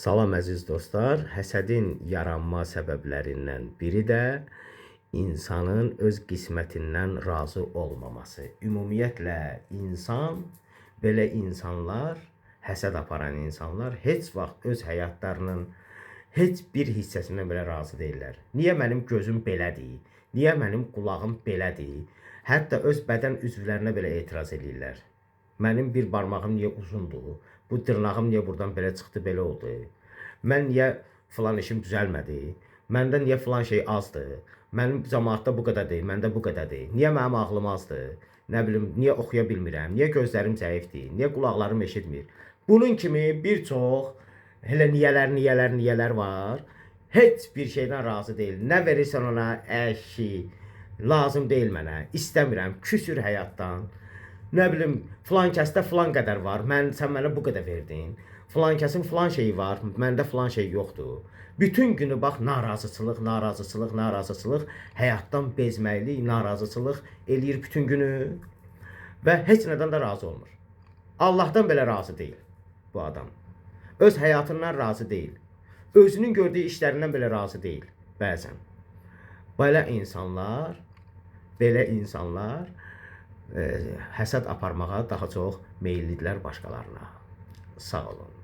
Salam əziz dostlar, həsədin yaranma səbəblərindən biri də insanın öz qismətindən razı olmaması. Ümumiyyətlə insan, belə insanlar, həsəd aparan insanlar heç vaxt öz həyatlarının heç bir hissəsindən belə razı deyirlər. Niyə mənim gözüm belədir? Niyə mənim qulağım belədir? Hətta öz bədən üzvlərinə belə etiraz edirlər. Mənim bir barmağım niyə uzundur? Bu dırnağım niyə buradan belə çıxdı, belə oldu? Mən niyə filan işim düzəlmədi? Məndə niyə filan şey azdır? Mənim cəmaatda bu qədərdir, məndə bu qədərdir. Niyə mənim ağlım azdır? Nə bilim, niyə oxuya bilmirəm? Niyə gözlərim zəifdir? Niyə qulaqlarım eşitmir? Bunun kimi bir çox elə niyələr var. Heç bir şeydən razı deyil. Nə verirsən ona, əşi, lazım deyil mənə, istəmirəm, küsür həyatdan. Nə bilim, filan kəsdə filan qədər var, sən mənə bu qədər verdin. Filan kəsin filan şeyi var, məndə filan şey yoxdur. Bütün günü bax, narazıçılıq, həyatdan bezməklik, narazıçılıq eləyir bütün günü və heç nədən də razı olmur. Allahdan belə razı deyil bu adam. Öz həyatından razı deyil. Özünün gördüyü işlərindən belə razı deyil bəzən. Belə insanlar həsəd aparmağa daha çox meyillidirlər başqalarına. Sağ olun.